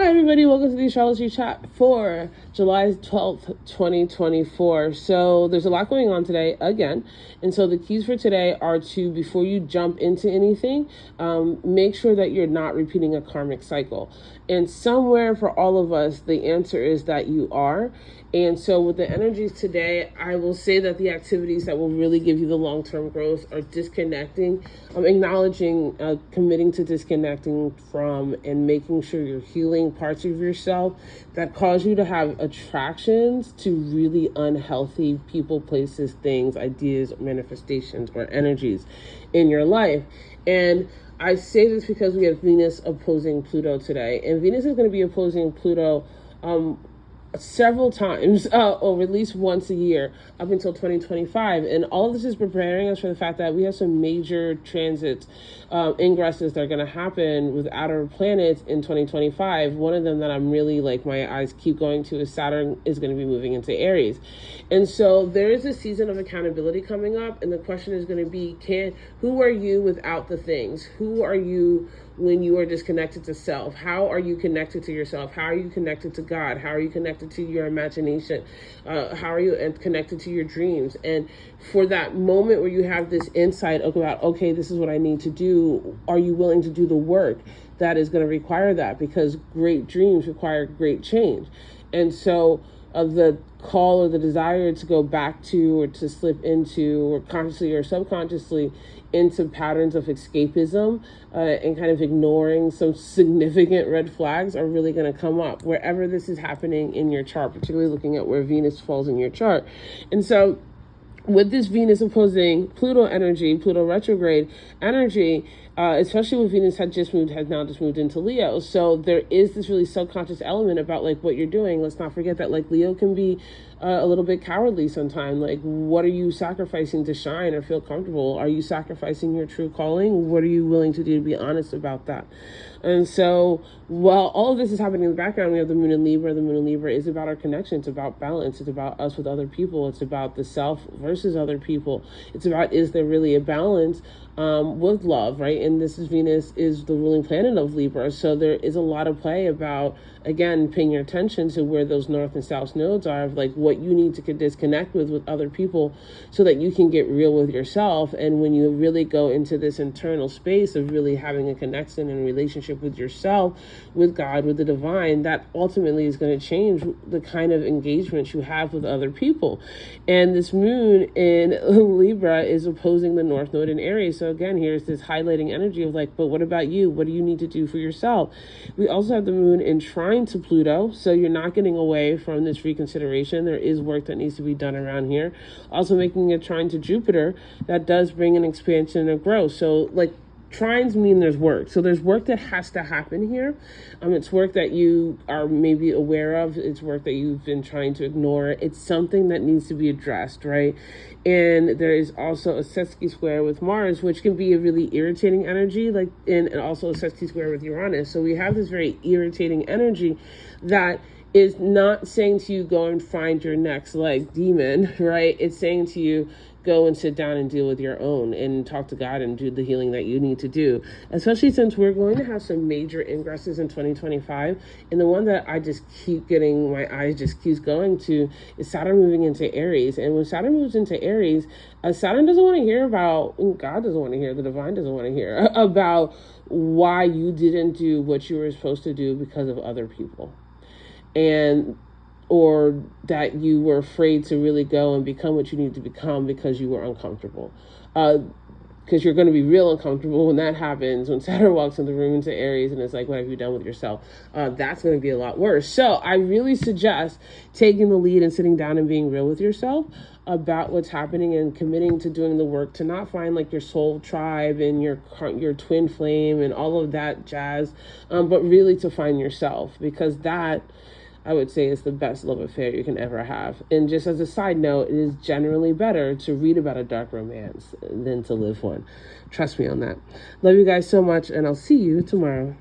Hi everybody, welcome to the astrology chat for July 12th, 2024. So there's a lot going on today again. And so the keys for today are to, before you jump into anything, make sure that you're not repeating a karmic cycle. And somewhere for all of us, the answer is that you are. And so with the energies today, I will say that the activities that will really give you the long-term growth are disconnecting, acknowledging, committing to disconnecting from and making sure you're healing parts of yourself that cause you to have attractions to really unhealthy people, places, things, ideas, manifestations, or energies in your life. And I say this because we have Venus opposing Pluto today, and Venus is going to be opposing Pluto several times, or at least once a year up until 2025. And all of this is preparing us for the fact that we have some major transits, ingresses that are going to happen with outer planets in 2025. One of them that I'm really my eyes keep going to is Saturn is going to be moving into Aries. And so there is a season of accountability coming up. And the question is going to be, who are you without the things? Who are you when you are disconnected to self? How are you connected to yourself? How are you connected to God? How are you connected to your imagination? How are you connected to your dreams? And for that moment where you have this insight about, okay, this is what I need to do, are you willing to do the work that is going to require that? Because great dreams require great change. And so the call or the desire to go back to, or to slip into, or consciously or subconsciously into patterns of escapism and kind of ignoring some significant red flags are really going to come up wherever this is happening in your chart, particularly looking at where Venus falls in your chart. And so with this Venus opposing Pluto energy, Pluto retrograde energy, especially when Venus has now just moved into Leo. So there is this really subconscious element about what you're doing. Let's not forget that Leo can be a little bit cowardly sometimes. What are you sacrificing to shine or feel comfortable? Are you sacrificing your true calling? What are you willing to do to be honest about that? And so while all of this is happening in the background, we have the moon in Libra. The moon in Libra is about our connection. It's about balance. It's about us with other people. It's about the self versus other people. It's about, is there really a balance with love, right? And this is Venus is the ruling planet of Libra. So there is a lot of play about, again, paying your attention to where those north and south nodes are, of what you need to disconnect with other people so that you can get real with yourself. And when you really go into this internal space of really having a connection and relationship with yourself, with God, with the divine, that ultimately is going to change the kind of engagement you have with other people. And this moon in Libra is opposing the north node in Aries. So again, here's this highlighting energy of but what about you? What do you need to do for yourself? We also have the moon in trine to Pluto. So you're not getting away from this reconsideration. There is work that needs to be done around here. Also making a trine to Jupiter that does bring an expansion and growth. So trines mean there's work. So there's work that has to happen here. It's work that you are maybe aware of. It's work that you've been trying to ignore. It's something that needs to be addressed, right? And there is also a Setsky square with Mars, which can be a really irritating energy, and also a Setsky square with Uranus. So we have this very irritating energy that is not saying to you, go and find your next demon, right? It's saying to you, go and sit down and deal with your own and talk to God and do the healing that you need to do, especially since we're going to have some major ingresses in 2025. And the one that I just keep getting, my eyes just keeps going to, is Saturn moving into Aries. And when Saturn moves into Aries, Saturn doesn't want to hear about, God doesn't want to hear, the divine doesn't want to hear about why you didn't do what you were supposed to do because of other people. Or that you were afraid to really go and become what you need to become because you were uncomfortable. Because you're going to be real uncomfortable when that happens, when Saturn walks in the room into Aries and it's what have you done with yourself? That's going to be a lot worse. So I really suggest taking the lead and sitting down and being real with yourself about what's happening and committing to doing the work to not find your soul tribe and your twin flame and all of that jazz, but really to find yourself, because that, I would say, is the best love affair you can ever have. And just as a side note, it is generally better to read about a dark romance than to live one. Trust me on that. Love you guys so much, and I'll see you tomorrow.